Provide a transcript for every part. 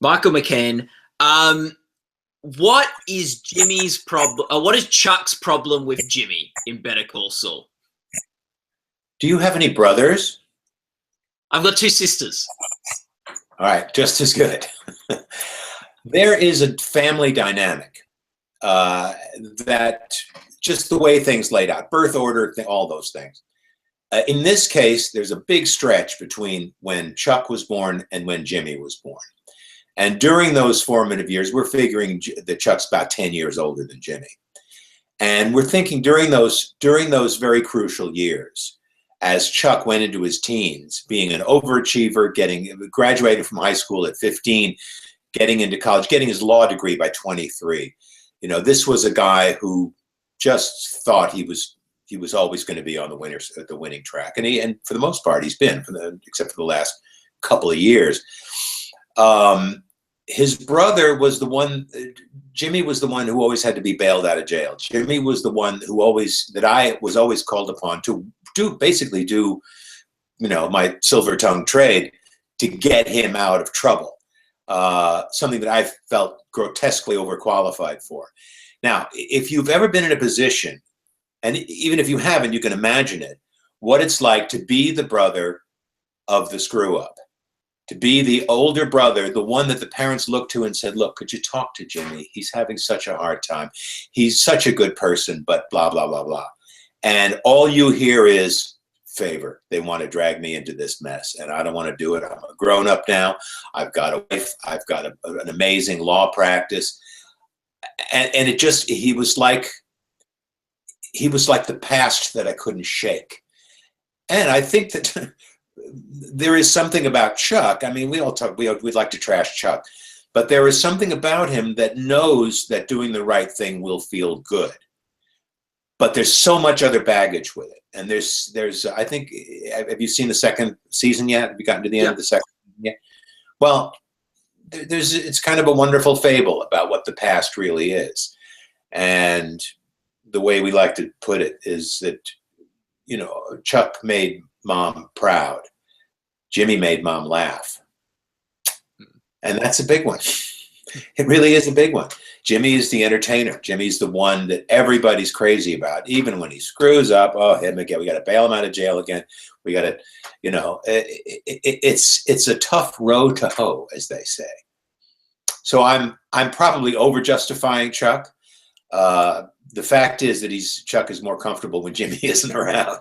Michael McKean. What is Jimmy's problem? What is Chuck's problem with Jimmy in Better Call Saul? Do you have any brothers? I've got two sisters. All right, just as good. There is a family dynamic that just the way things laid out, birth order, all those things. In this case, there's a big stretch between when Chuck was born and when Jimmy was born. And during those formative years, we're figuring that Chuck's about 10 years older than Jimmy. And we're thinking during those very crucial years, as Chuck went into his teens, being an overachiever, graduated from high school at 15, getting into college, getting his law degree by 23. You know, this was a guy who just thought he was always going to be on the winning track, and for the most part, he's been, except for the last couple of years. His brother was the one. Jimmy was the one who always had to be bailed out of jail. Jimmy was the one who I was always called upon to basically do, my silver tongue trade to get him out of trouble. Something that I felt grotesquely overqualified for. Now, if you've ever been in a position, and even if you haven't, you can imagine it, what it's like to be the brother of the screw up, to be the older brother, the one that the parents looked to and said, look, could you talk to Jimmy? He's having such a hard time. He's such a good person, but blah, blah, blah, blah. And all you hear is favor. They want to drag me into this mess, and I don't want to do it. I'm a grown up now. I've got a wife. I've got an amazing law practice. And it just, he was like the past that I couldn't shake. And I think that there is something about Chuck. I mean, we'd like to trash Chuck, but there is something about him that knows that doing the right thing will feel good. But there's so much other baggage with it. And there's I think, have you seen the second season yet? Have you gotten to the end of the second season yet? Well, it's kind of a wonderful fable about what the past really is. And the way we like to put it is that, Chuck made mom proud. Jimmy made mom laugh. And that's a big one. It really is a big one. Jimmy is the entertainer. Jimmy's the one that everybody's crazy about. Even when he screws up, oh, him again, we got to bail him out of jail again. We got to, it's a tough row to hoe, as they say. So I'm probably over justifying Chuck. The fact is that Chuck is more comfortable when Jimmy isn't around.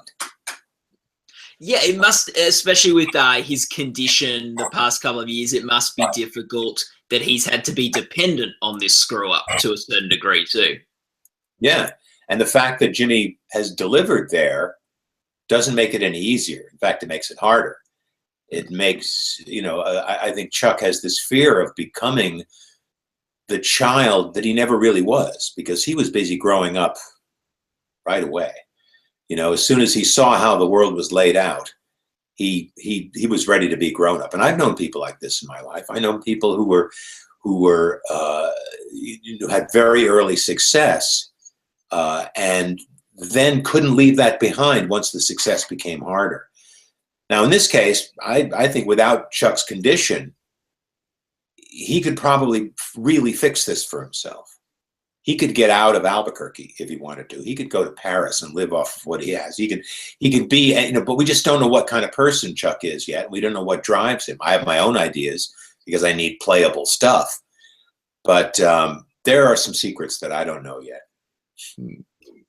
Yeah, it must, especially with his condition the past couple of years, it must be difficult that he's had to be dependent on this screw up to a certain degree too. Yeah. And the fact that Jimmy has delivered there doesn't make it any easier. In fact, it makes it harder. It makes, I think Chuck has this fear of becoming the child that he never really was, because he was busy growing up right away. As soon as he saw how the world was laid out, he was ready to be grown up. And I've known people like this in my life. I know people who had very early success and then couldn't leave that behind once the success became harder. Now, in this case, I think without Chuck's condition, he could probably really fix this for himself. He could get out of Albuquerque if he wanted to. He could go to Paris and live off of what he has. He could be, but we just don't know what kind of person Chuck is yet. We don't know what drives him. I have my own ideas because I need playable stuff. But there are some secrets that I don't know yet.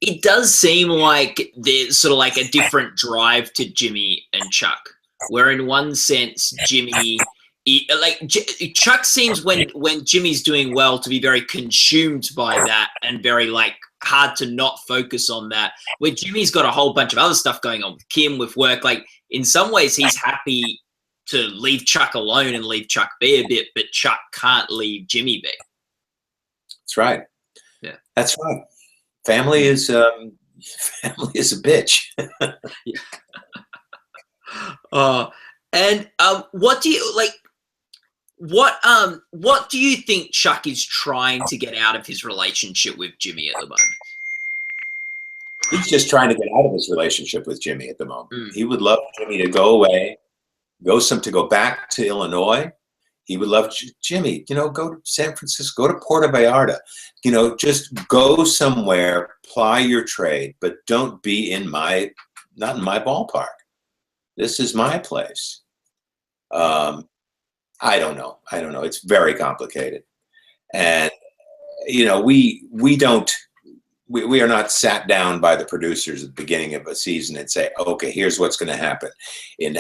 It does seem like there's sort of like a different drive to Jimmy and Chuck, where in one sense, Chuck seems when Jimmy's doing well to be very consumed by that and very hard to not focus on that, where Jimmy's got a whole bunch of other stuff going on with Kim, with work. In some ways he's happy to leave Chuck alone and leave Chuck be a bit, but Chuck can't leave Jimmy be. That's right. Yeah, that's right. Family is a bitch. And what do you like? What do you think Chuck is trying to get out of his relationship with Jimmy at the moment? He's just trying to get out of his relationship with Jimmy at the moment. He would love Jimmy to go away, go back to Illinois. He would love Jimmy, you know, go to San Francisco, go to Puerto Vallarta, you know, just go somewhere, ply your trade, but don't be not in my ballpark. This is my place. I don't know. It's very complicated. And, you know, we are not sat down by the producers at the beginning of a season and say, okay, here's what's going to happen in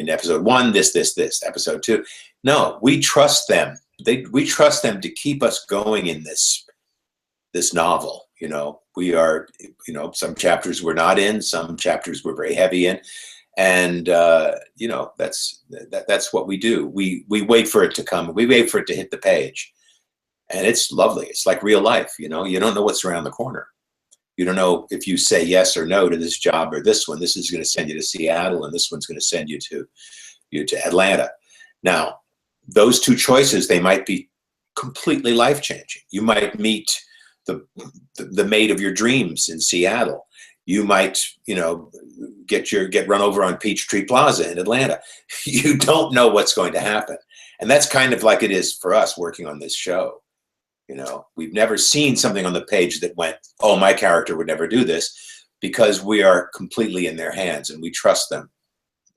episode 1, this, episode 2. No, we trust them. We trust them to keep us going in this novel. You know, we are, you know, some chapters we're not in, some chapters we're very heavy in. And, you know, that's what we do. We wait for it to come. We wait for it to hit the page. And it's lovely. It's like real life. You know, you don't know what's around the corner. You don't know if you say yes or no to this job or this one. This is going to send you to Seattle, and this one's going to send you to Atlanta. Now, those two choices, they might be completely life-changing. You might meet the mate of your dreams in Seattle. You might, you know, get run over on Peachtree Plaza in Atlanta. You don't know what's going to happen. And that's kind of like it is for us working on this show. You know, we've never seen something on the page that went, oh, my character would never do this, because we are completely in their hands and we trust them.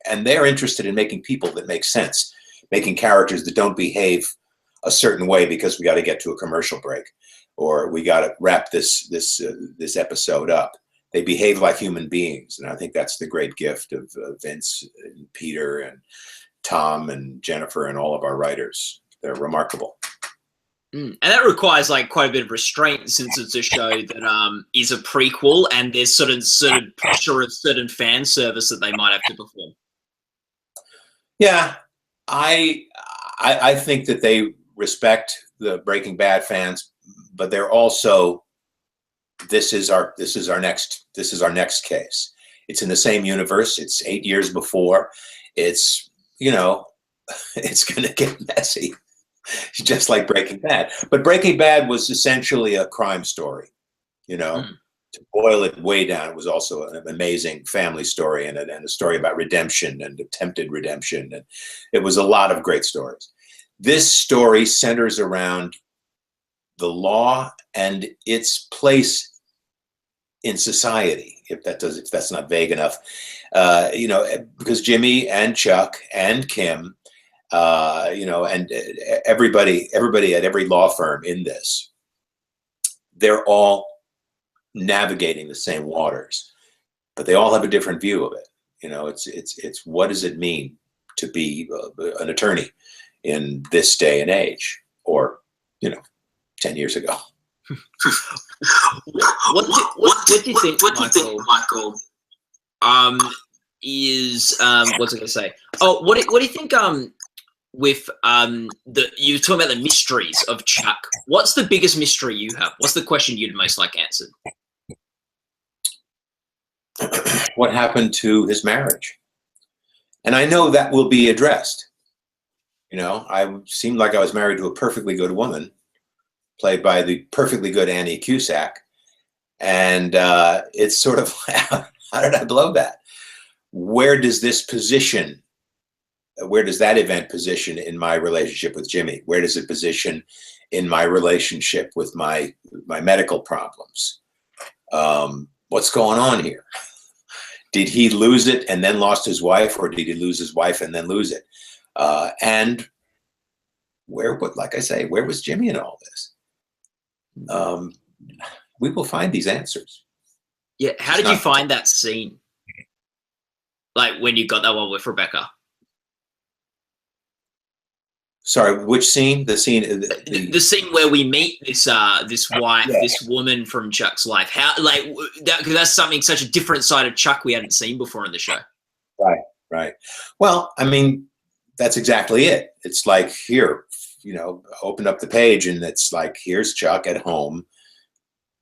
And they're interested in making people that make sense, making characters that don't behave a certain way because we got to get to a commercial break, or we got to wrap this episode up. They behave like human beings. And I think that's the great gift of Vince and Peter and Tom and Jennifer and all of our writers. They're remarkable. And that requires like quite a bit of restraint, since it's a show that is a prequel, and there's certain pressure of certain fan service that they might have to perform. Yeah, I think that they respect the Breaking Bad fans, but they're also, this is our next case. It's in the same universe. It's 8 years before. It's, you know, it's going to get messy. Just like Breaking Bad. But Breaking Bad was essentially a crime story, you know. To boil it way down, it was also an amazing family story and a story about redemption and attempted redemption. And it was a lot of great stories. This story centers around the law and its place in society, if that's not vague enough. You know, because Jimmy and Chuck and Kim, you know, and everybody at every law firm in this, they're all navigating the same waters, but they all have a different view of it. You know, it's what does it mean to be an attorney in this day and age, or, you know, 10 years ago. What do you think, Michael? Is what's I going to say? Oh, what do you think? With you were talking about the mysteries of Chuck. What's the biggest mystery you have? What's the question you'd most like answered? What happened to his marriage? And I know that will be addressed. You know, I seemed like I was married to a perfectly good woman, played by the perfectly good Annie Cusack. And it's sort of, how did I blow that? Where does that event position in my relationship with Jimmy? Where does it position in my relationship with my medical problems? What's going on here? Did he lose it and then lost his wife, or did he lose his wife and then lose it? And like I say, where was Jimmy in all this? We will find these answers. Yeah. How did you find that scene? Like when you got that one with Rebecca? Sorry, which scene? The scene, the scene where we meet this wife, yeah, this woman from Chuck's life. How, like, because that's such a different side of Chuck we hadn't seen before in the show. Right. Well, I mean, that's exactly it. It's like, here, you know, open up the page and it's like, here's Chuck at home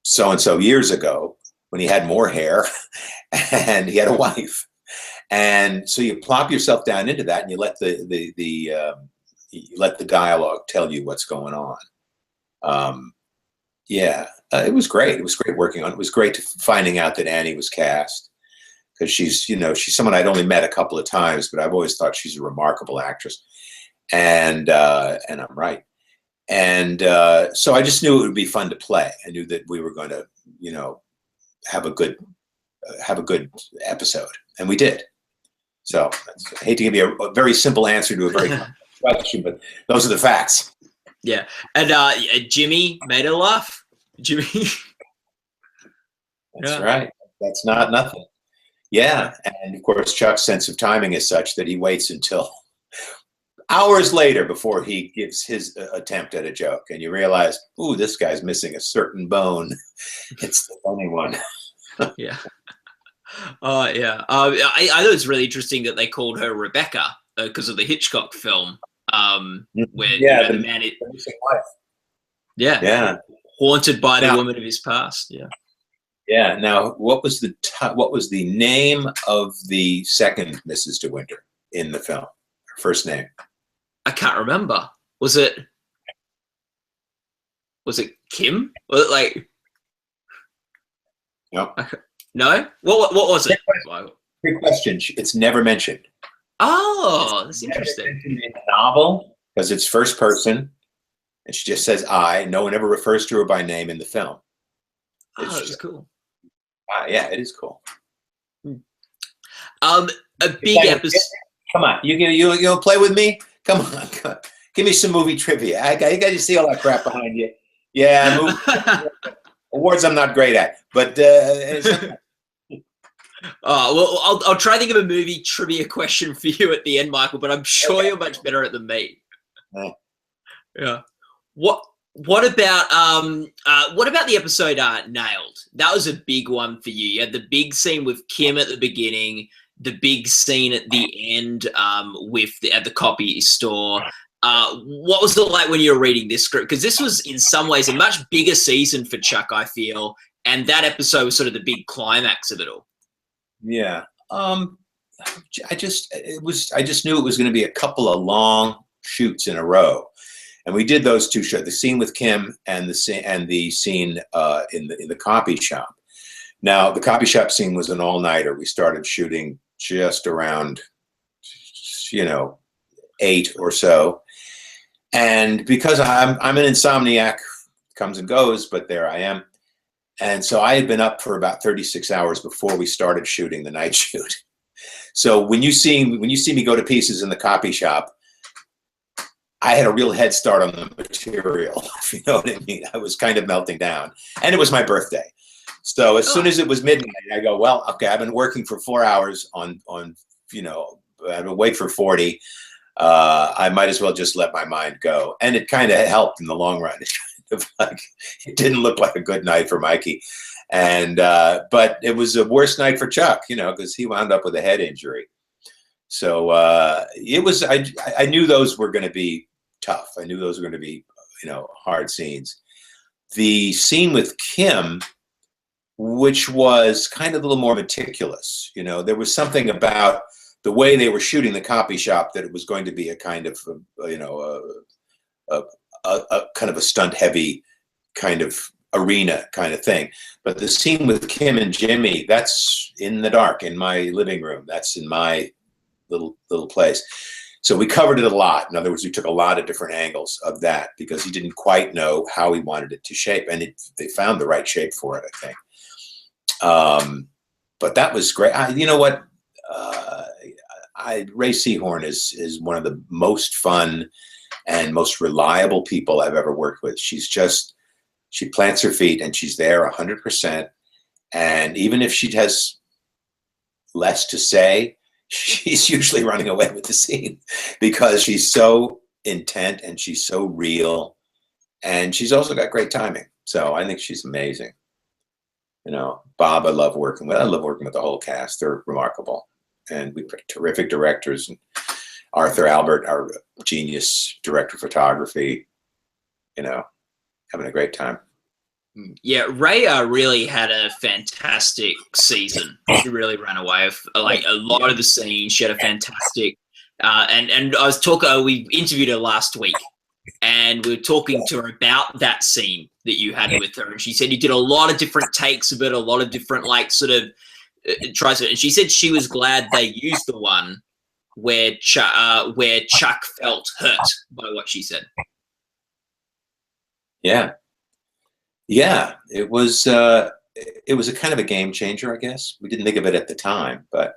so-and-so years ago when he had more hair and he had a wife. And so you plop yourself down into that and you let you let the dialogue tell you what's going on. It was great. It was great working on it. It was great finding out that Annie was cast, because she's someone I'd only met a couple of times, but I've always thought she's a remarkable actress. and I'm right. And so I just knew it would be fun to play. I knew that we were going to, you know, have a good episode, and we did. So I hate to give you a very simple answer to a very complex question, but those are the facts. Yeah, and Jimmy made her laugh. Jimmy. That's right. That's not nothing. Yeah, and of course Chuck's sense of timing is such that he waits until hours later before he gives his attempt at a joke, and you realize, ooh, this guy's missing a certain bone. It's the funny one. Yeah. Yeah. I thought it was really interesting that they called her Rebecca because of the Hitchcock film, where yeah, the man is, yeah, haunted by the woman of his past. Yeah. Yeah. Now, what was the name of the second Mrs. De Winter in the film? Her first name? I can't remember. Was it Kim? Was it like? No. No. What was it? Good question. It's never mentioned. Oh, that's interesting. In the novel, because it's first person, and she just says "I." No one ever refers to her by name in the film. That's cool. Yeah, it is cool. A big episode. Come on, you play with me? Come on. Give me some movie trivia. I got to see all that crap behind you. Yeah, movie awards I'm not great at, but well, I'll try to think of a movie trivia question for you at the end, Michael. But I'm sure you're much better at it than me. Yeah. What about the episode Nailed? That was a big one for you. You had the big scene with Kim at the beginning, the big scene at the end at the copy store. What was it like when you were reading this script? Because this was in some ways a much bigger season for Chuck, I feel, and that episode was sort of the big climax of it all. Yeah. I just knew it was going to be a couple of long shoots in a row. And we did those two shows, the scene with Kim and the scene in the copy shop. Now, the copy shop scene was an all-nighter. We started shooting just around, 8 or so. And because I'm an insomniac, comes and goes, but there I am. And so I had been up for about 36 hours before we started shooting the night shoot. So when you see me go to pieces in the copy shop, I had a real head start on the material, if you know what I mean. I was kind of melting down. And it was my birthday. So as soon as it was midnight, I go, well, okay, I've been working for 4 hours on I've been awake for 40. I might as well just let my mind go. And it kind of helped in the long run. It didn't look like a good night for Mikey. And but it was a worse night for Chuck, because he wound up with a head injury. So it was, I knew those were going to be tough. I knew those were going to be, hard scenes. The scene with Kim, which was kind of a little more meticulous, there was something about the way they were shooting the copy shop that it was going to be a kind of, a kind of a stunt heavy kind of arena kind of thing. But the scene with Kim and Jimmy, that's in the dark in my living room. That's in my little place. So we covered it a lot. In other words, we took a lot of different angles of that because he didn't quite know how he wanted it to shape, and they found the right shape for it, I think. But that was great. You know what? Ray Seahorn is one of the most fun and most reliable people I've ever worked with. She plants her feet and she's there 100%. And even if she has less to say, she's usually running away with the scene because she's so intent and she's so real, and she's also got great timing. So I think she's amazing. Bob, I love working with. I love working with the whole cast. They're remarkable, and we've got terrific directors. And Arthur Albert, our genius director of photography. Having a great time. Yeah, Ray really had a fantastic season. She really ran away with a lot of the scenes. She had a fantastic, and I was talking. We interviewed her last week, and we were talking to her about that scene that you had with her, and she said you did a lot of different takes of it, a lot of different tries. And she said she was glad they used the one where Chuck felt hurt by what she said. Yeah. Yeah. It was a kind of a game changer, I guess. We didn't think of it at the time, but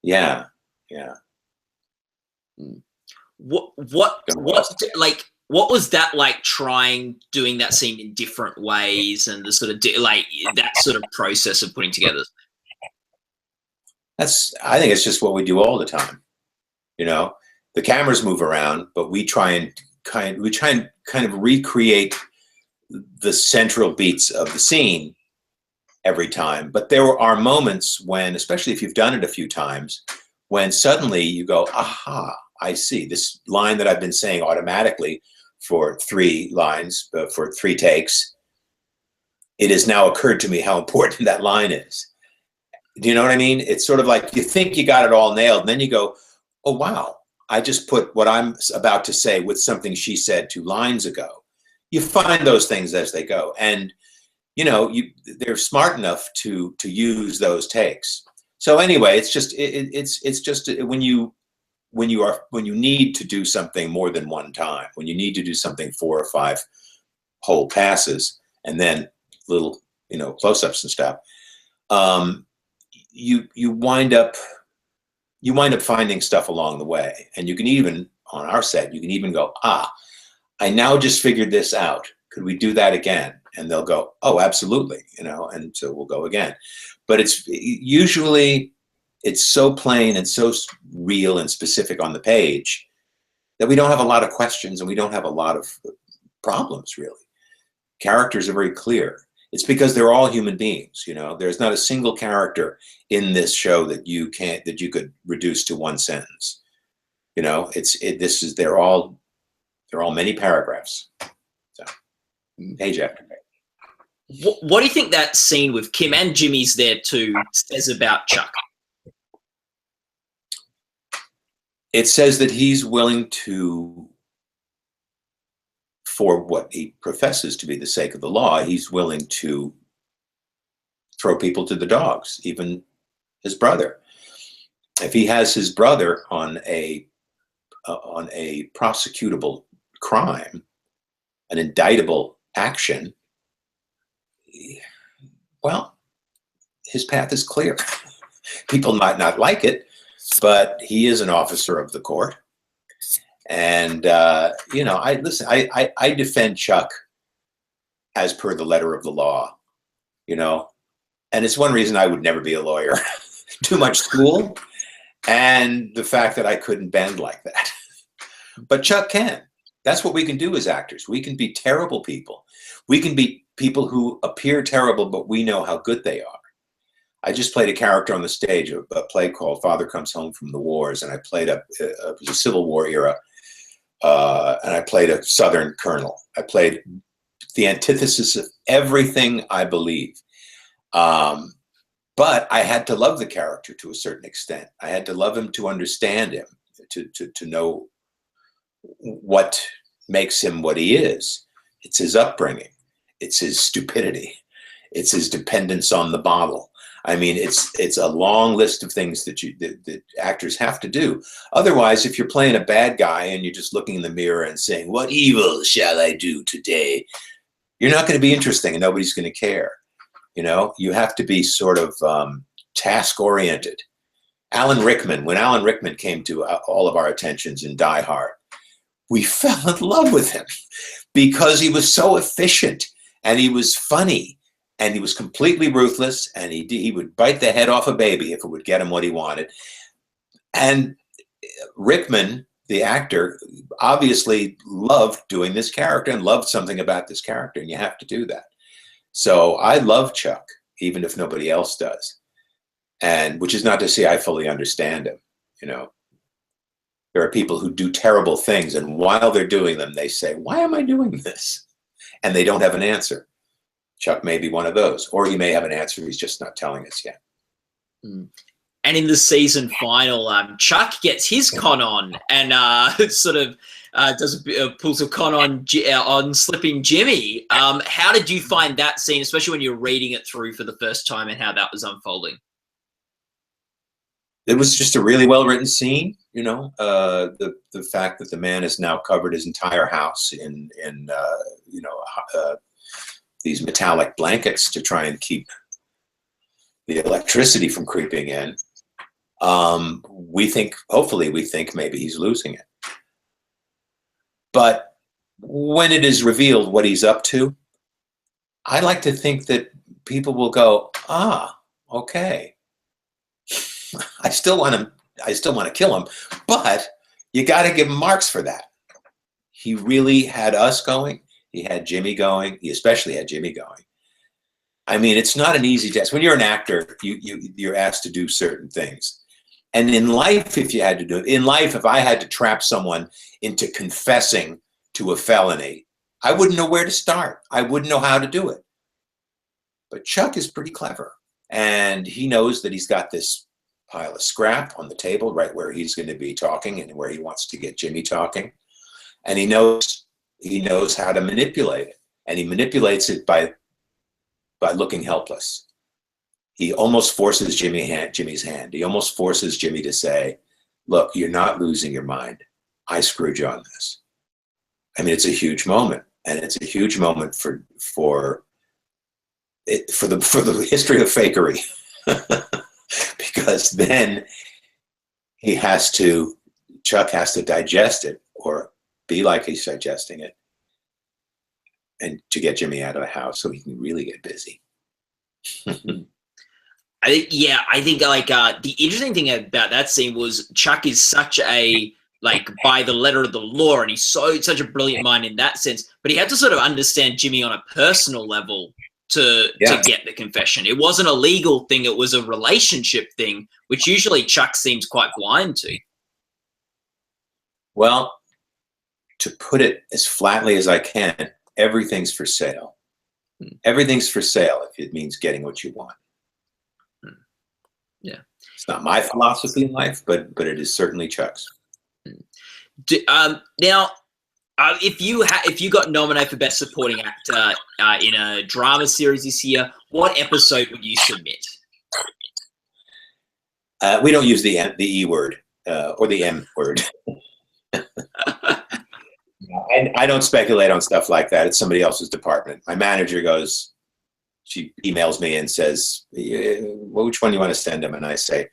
yeah. Yeah. What was that like, doing that scene in different ways, and the sort of that sort of process of putting together? I think it's just what we do all the time. You know, the cameras move around, but we try and kind of recreate the central beats of the scene every time. But there are moments when, especially if you've done it a few times, when suddenly you go, aha, I see this line that I've been saying automatically for 3 lines, for 3 takes. It has now occurred to me how important that line is. Do you know what I mean? It's sort of like you think you got it all nailed, and then you go, oh, wow, I just put what I'm about to say with something she said 2 lines ago. You find those things as they go. And, you know, they're smart enough to use those takes. So anyway, it's just when you need to do something more than one time, when you need to do something 4 or 5 whole passes, and then little, you know, close-ups and stuff, you wind up finding stuff along the way. And you can even, on our set, you can even go, I now just figured this out. Could we do that again? And they'll go, oh, absolutely, you know, and so we'll go again. But it's usually, it's so plain and so real and specific on the page that we don't have a lot of questions, and we don't have a lot of problems, really. Characters are very clear. It's because they're all human beings, you know. There's not a single character in this show that you could reduce to one sentence. You know, they're all many paragraphs. So, page after page. What do you think that scene with Kim, and Jimmy's there too, says about Chuck? It says that he's willing to, for what he professes to be the sake of the law, he's willing to throw people to the dogs, even his brother. If he has his brother on a prosecutable crime, an indictable action, well, his path is clear. People might not like it, but he is an officer of the court. And, you know, I defend Chuck as per the letter of the law, you know, and it's one reason I would never be a lawyer. Too much school, and the fact that I couldn't bend like that. But Chuck can. That's what we can do as actors. We can be terrible people. We can be people who appear terrible, but we know how good they are. I just played a character on the stage, a play called Father Comes Home from the Wars, and I played it was a Civil War era, and I played a Southern colonel. I played the antithesis of everything I believe. But I had to love the character to a certain extent. I had to love him to understand him, to know what makes him what he is. It's his upbringing. It's his stupidity. It's his dependence on the bottle. I mean, it's a long list of things that actors have to do. Otherwise, if you're playing a bad guy and you're just looking in the mirror and saying, "What evil shall I do today?" you're not going to be interesting, and nobody's going to care. You know, you have to be sort of task-oriented. Alan Rickman, when Alan Rickman came to all of our attentions in Die Hard, we fell in love with him because he was so efficient, and he was funny, and he was completely ruthless, and he would bite the head off a baby if it would get him what he wanted. And Rickman, the actor, obviously loved doing this character and loved something about this character, and you have to do that. So I love Chuck, even if nobody else does. And which is not to say I fully understand him. You know, there are people who do terrible things, and while they're doing them, they say, "Why am I doing this?" And they don't have an answer. Chuck may be one of those, or he may have an answer. He's just not telling us yet. And in the season final, Chuck gets his con on and sort of pulls a con on slipping Jimmy. How did you find that scene, especially when you're reading it through for the first time, and how that was unfolding? It was just a really well-written scene. The fact that the man has now covered his entire house in these metallic blankets to try and keep the electricity from creeping in. Hopefully we think maybe he's losing it. But when it is revealed what he's up to, I like to think that people will go, okay. I still want to kill him, but you got to give him marks for that. He really had us going. He had Jimmy going. He especially had Jimmy going. I mean, it's not an easy task. When you're an actor, you're asked to do certain things. And in life, if you had to do it, if I had to trap someone into confessing to a felony, I wouldn't know where to start. I wouldn't know how to do it. But Chuck is pretty clever. And he knows that he's got this pile of scrap on the table right where he's going to be talking and where he wants to get Jimmy talking. And he knows how to manipulate it. And he manipulates it by looking helpless. He almost forces Jimmy's hand. He almost forces Jimmy to say, look, you're not losing your mind. I screwed you on this. I mean, it's a huge moment. And it's a huge moment for the history of fakery. Because then Chuck has to digest it or be like he's digesting it, and to get Jimmy out of the house so he can really get busy. I think like the interesting thing about that scene was Chuck is such a by the letter of the law, and he's such a brilliant mind in that sense. But he had to sort of understand Jimmy on a personal level to get the confession. It wasn't a legal thing; it was a relationship thing, which usually Chuck seems quite blind to. Well, to put it as flatly as I can, everything's for sale. Everything's for sale if it means getting what you want. Yeah, it's not my philosophy in life, but it is certainly Chuck's. Now, if you got nominated for Best Supporting Actor in a drama series this year, what episode would you submit? We don't use the E word or the M word. I don't speculate on stuff like that. It's somebody else's department. My manager she emails me and says, which one do you want to send him? And I say,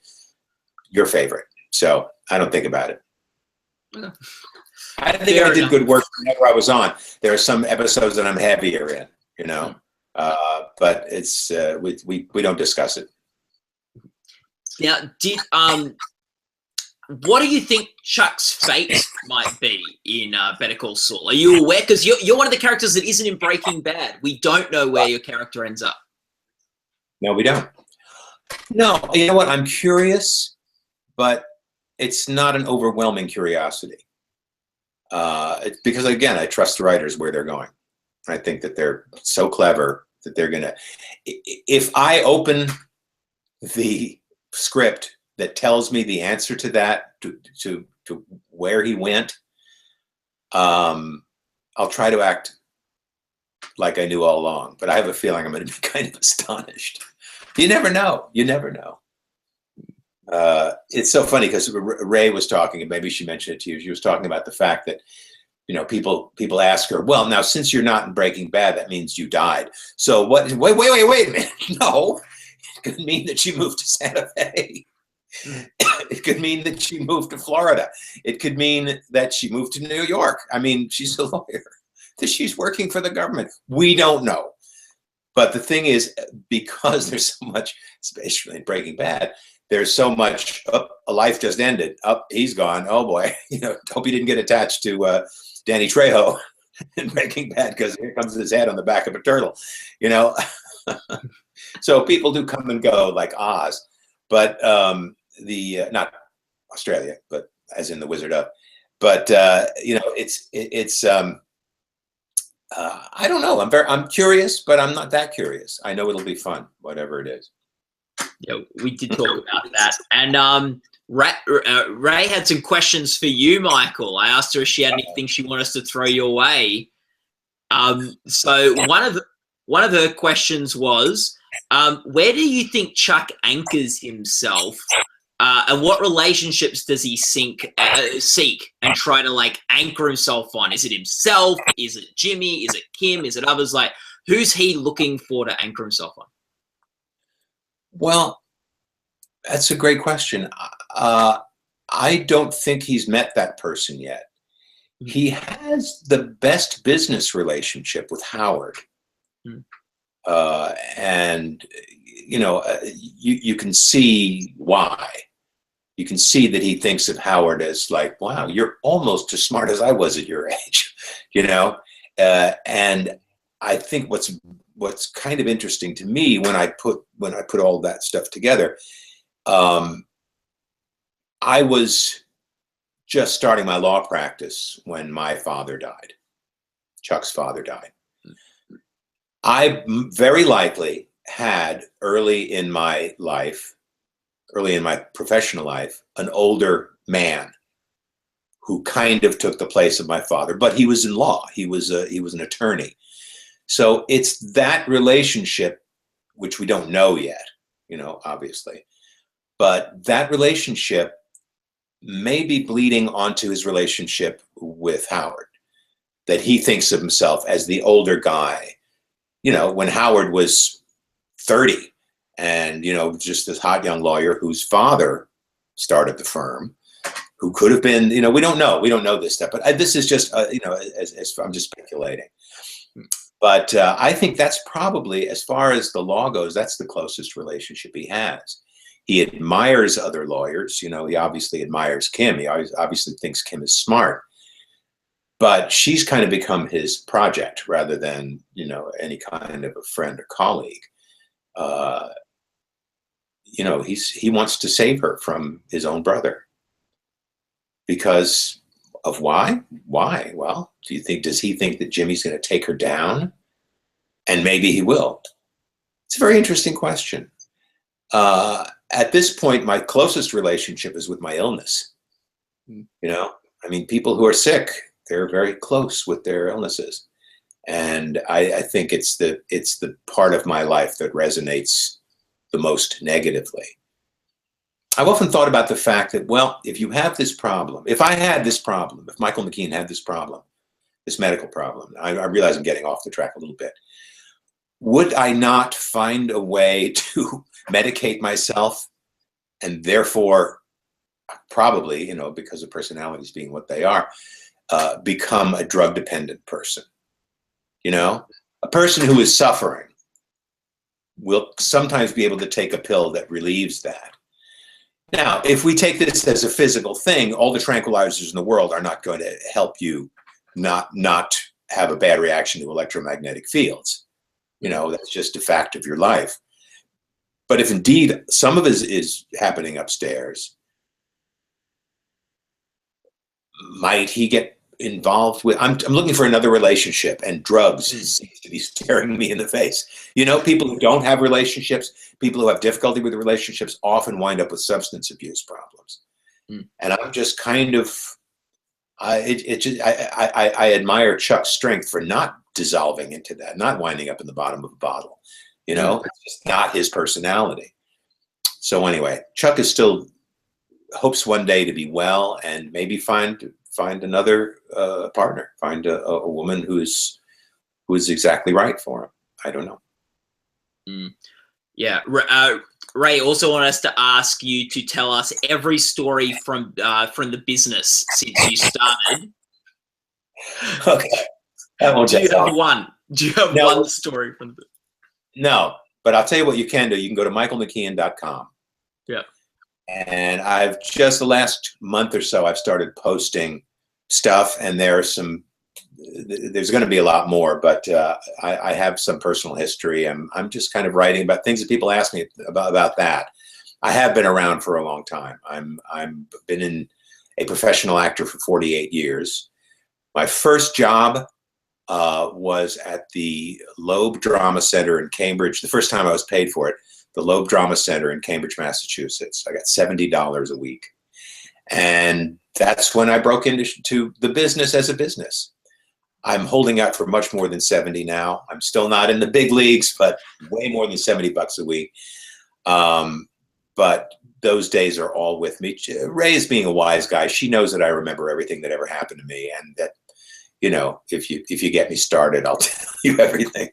your favorite. So I don't think about it. I think I did good work whenever I was on. There are some episodes that I'm heavier in, but it's we don't discuss it. Now, what do you think Chuck's fate might be in Better Call Saul? Are you aware? Because you're one of the characters that isn't in Breaking Bad. We don't know where your character ends up. No, we don't. No, you know what? I'm curious, but it's not an overwhelming curiosity. Because, again, I trust the writers where they're going. I think that they're so clever that they're going to... If I open the script that tells me the answer to that, to where he went, I'll try to act like I knew all along. But I have a feeling I'm going to be kind of astonished. You never know. You never know. It's so funny because Ray was talking, and maybe she mentioned it to you. She was talking about the fact that, people ask her, well, now since you're not in Breaking Bad, that means you died. So what? Wait a minute. No, it could mean that she moved to Santa Fe. It could mean that she moved to Florida. It could mean that she moved to New York. I mean, she's a lawyer. That she's working for the government. We don't know. But the thing is, because there's so much, especially in Breaking Bad, there's so much, a life just ended. He's gone. Oh boy. Hope he didn't get attached to Danny Trejo in Breaking Bad, because here comes his head on the back of a turtle. So people do come and go like Oz. But not Australia, but as in the Wizard of. But it's I don't know. I'm curious, but I'm not that curious. I know it'll be fun, whatever it is. Yeah, we did talk about that. And Ray had some questions for you, Michael. I asked her if she had anything she wanted us to throw your way. So one of her questions was, where do you think Chuck anchors himself And what relationships does he seek and try to like anchor himself on? Is it himself? Is it Jimmy? Is it Kim? Is it others? Like, who's he looking for to anchor himself on? Well, that's a great question. I don't think he's met that person yet. Mm. He has the best business relationship with Howard. Mm. And, you can see why. You can see that he thinks of Howard as like, wow, you're almost as smart as I was at your age, and I think what's kind of interesting to me when I put all that stuff together, I was just starting my law practice when my father died. Chuck's father died. I very likely had early in my professional life, an older man who kind of took the place of my father, but he was in law. He was an attorney. So it's that relationship, which we don't know yet, obviously, but that relationship may be bleeding onto his relationship with Howard, that he thinks of himself as the older guy. When Howard was 30 and, just this hot young lawyer whose father started the firm, who could have been, we don't know this stuff, but this is just, as I'm just speculating. But I think that's probably, as far as the law goes, that's the closest relationship he has. He admires other lawyers. He obviously admires Kim. He obviously thinks Kim is smart. But she's kind of become his project rather than, any kind of a friend or colleague. He wants to save her from his own brother. Because of why? Why? Well, does he think that Jimmy's going to take her down? And maybe he will. It's a very interesting question. At this point, my closest relationship is with my illness. People who are sick, they're very close with their illnesses. And I think it's the part of my life that resonates the most negatively. I've often thought about the fact that, well, if you have this problem, if I had this problem, if Michael McKean had this problem, this medical problem, I realize I'm getting off the track a little bit, would I not find a way to medicate myself and therefore probably, because of personalities being what they are, become a drug dependent person? A person who is suffering will sometimes be able to take a pill that relieves that. Now, if we take this as a physical thing, all the tranquilizers in the world are not going to help you not have a bad reaction to electromagnetic fields. That's just a fact of your life. But if indeed some of it is happening upstairs, might he get involved with? I'm looking for another relationship, and drugs seems to be staring me in the face. People who don't have relationships, people who have difficulty with relationships, often wind up with substance abuse problems. And I'm just kind of, I admire Chuck's strength for not dissolving into that, not winding up in the bottom of a bottle. It's just not his personality. So anyway, Chuck is still hopes one day to be well and maybe find another partner, find a woman who is exactly right for him. I don't know. Yeah. Ray, also want us to ask you to tell us every story from the business since you started. Okay. That won't Do you have one? Do you have one story from the? No, but I'll tell you what you can do. You can go to michaelmckean.com. Yeah. And I've just the last month or so, I've started posting stuff, and there's going to be a lot more, but I have some personal history. I'm just kind of writing about things that people ask me about that. I have been around for a long time. I'm been a professional actor for 48 years. My first job was at the Loeb Drama Center in Cambridge. The first time I was paid for it, the Loeb Drama Center in Cambridge, Massachusetts. I got $70 a week. And that's when I broke into the business as a business. I'm holding out for much more than 70 now. I'm still not in the big leagues, but way more than $70 a week. But those days are all with me. Ray is being a wise guy. She knows that I remember everything that ever happened to me, and that, you know, if you get me started, I'll tell you everything.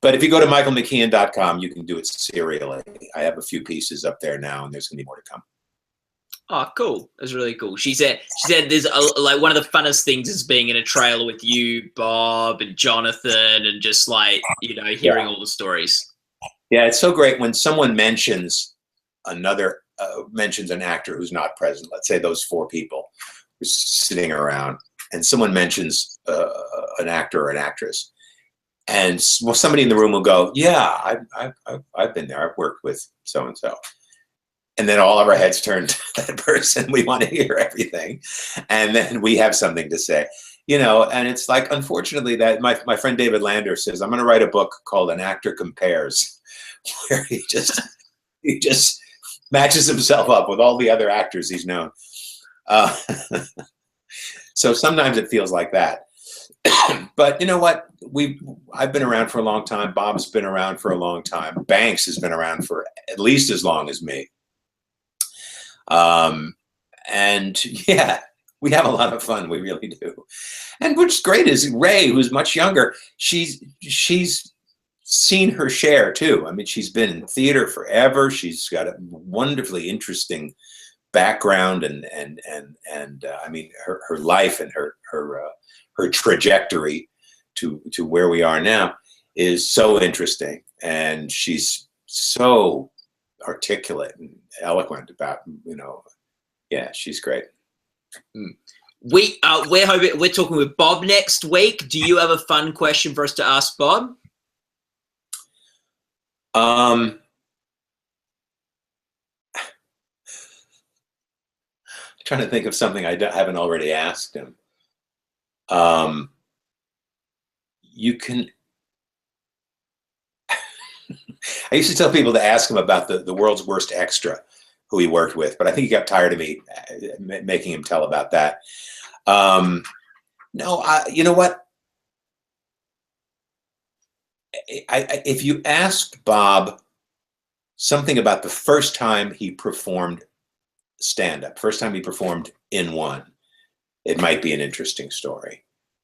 But if you go to michaelmckean.com, you can do it serially. I have a few pieces up there now, and there's going to be more to come. Oh, cool. That's really cool. She said there's like one of the funnest things is being in a trailer with you, Bob, and Jonathan, and just like, you know, hearing all the stories. Yeah, it's so great when someone mentions mentions an actor who's not present. Let's say those four people who are sitting around, and someone mentions an actor or an actress, and somebody in the room will go, "Yeah, I've been there. I've worked with so and so." And then all of our heads turn to that person. We want to hear everything. And then we have something to say, you know, and it's like, unfortunately, that my friend David Lander says, I'm going to write a book called An Actor Compares, where he just matches himself up with all the other actors he's known. So sometimes it feels like that. But you know what? I've been around for a long time. Bob's been around for a long time. Banks has been around for at least as long as me. And yeah, we have a lot of fun. We really do. And what's great is Ray, who's much younger, she's seen her share too. I mean, she's been in theater forever. She's got a wonderfully interesting background, and I mean, her life and her trajectory to where we are now is so interesting. And she's so articulate and eloquent about, you know, yeah, she's great. We're talking with Bob next week. Do you have a fun question for us to ask Bob? Trying to think of something I haven't already asked him. You can. I used to tell people to ask him about the world's worst extra who he worked with, but I think he got tired of me making him tell about that. No, you know what? If you asked Bob something about the first time he performed stand-up, first time he performed in one, it might be an interesting story.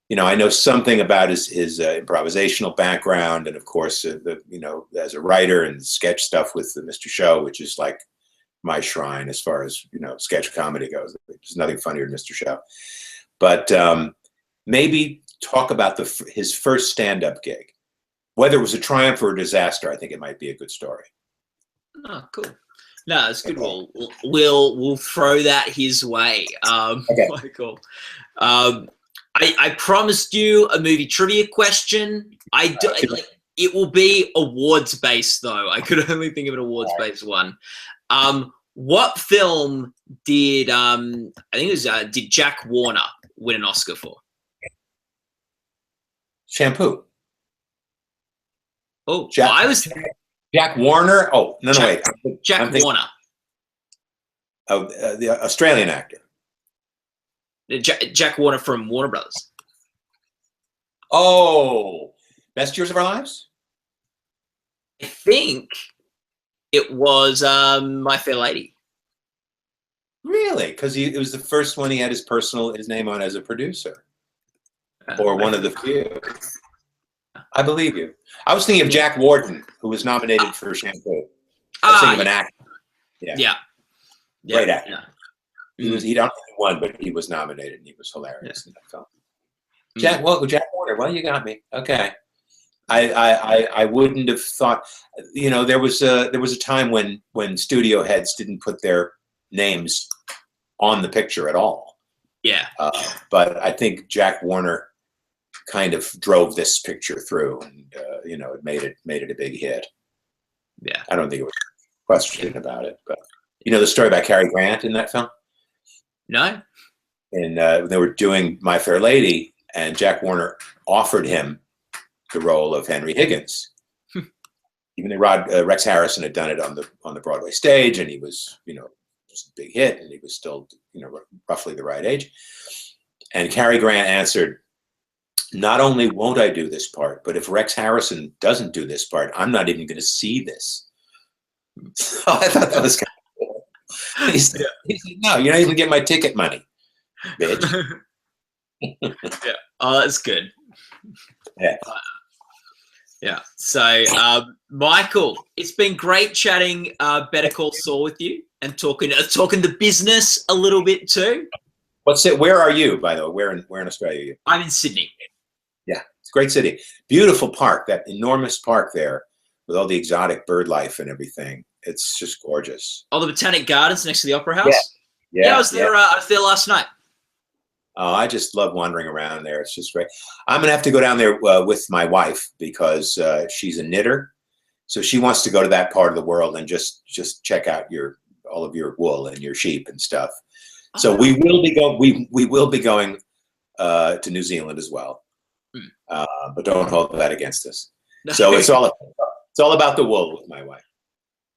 You know, I know something about his improvisational background, and of course, you know, as a writer and sketch stuff with the Mr. Show, which is like my shrine as far as, you know, sketch comedy goes. There's nothing funnier than Mr. Show. But maybe talk about his first stand-up gig, whether it was a triumph or a disaster. I think it might be a good story. Oh, cool. No, it's good. Okay. We'll throw that his way. Okay. Michael. I promised you a movie trivia question. It will be awards based though. I could only think of an awards based one. What film did did Jack Warner win an Oscar for? Shampoo. Oh, Jack Warner. Oh no, wait. Jack Warner. Oh, the Australian actor. Jack Warner from Warner Brothers. Oh, Best Years of Our Lives? I think it was My Fair Lady. Really? Because it was the first one he had his name on as a producer. Or one of the few. I believe you. I was thinking of Jack Warden, who was nominated for Shampoo. I was thinking of an actor. Yeah. Great actor. Yeah. He don't won, but he was nominated, and he was hilarious in that film. Jack Warner. Well, you got me. Okay. I wouldn't have thought. You know, there was a time when studio heads didn't put their names on the picture at all. Yeah. But I think Jack Warner kind of drove this picture through, and you know, it made it a big hit. Yeah. I don't think it was a question about it, but you know the story about Cary Grant in that film? No. And they were doing My Fair Lady, and Jack Warner offered him the role of Henry Higgins. Even though Rex Harrison had done it on the Broadway stage, and he was, you know, just a big hit, and he was still, you know, roughly the right age. And Cary Grant answered, "Not only won't I do this part, but if Rex Harrison doesn't do this part, I'm not even going to see this." So I thought that was kind of cool. He said, no, you're not even getting my ticket money, bitch. Yeah. Oh, that's good. Yeah. Yeah. So, Michael, it's been great chatting Better Call Saul with you and talking the business a little bit too. Where are you, by the way? Where in Australia are you? I'm in Sydney. Yeah, it's a great city. Beautiful park, that enormous park there with all the exotic bird life and everything. It's just gorgeous. Oh, the Botanic Gardens next to the Opera House? Yeah, I was there. I was there last night. Oh, I just love wandering around there. It's just great. I'm going to have to go down there with my wife because she's a knitter. So she wants to go to that part of the world and just check out all of your wool and your sheep and stuff. So we will be going to New Zealand as well. But don't hold that against us. So it's all about the wool with my wife.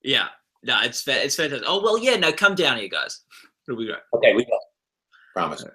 Yeah. No, it's fantastic. Oh, well, yeah, no, come down here, guys. It'll be great. Okay, we will. Promise.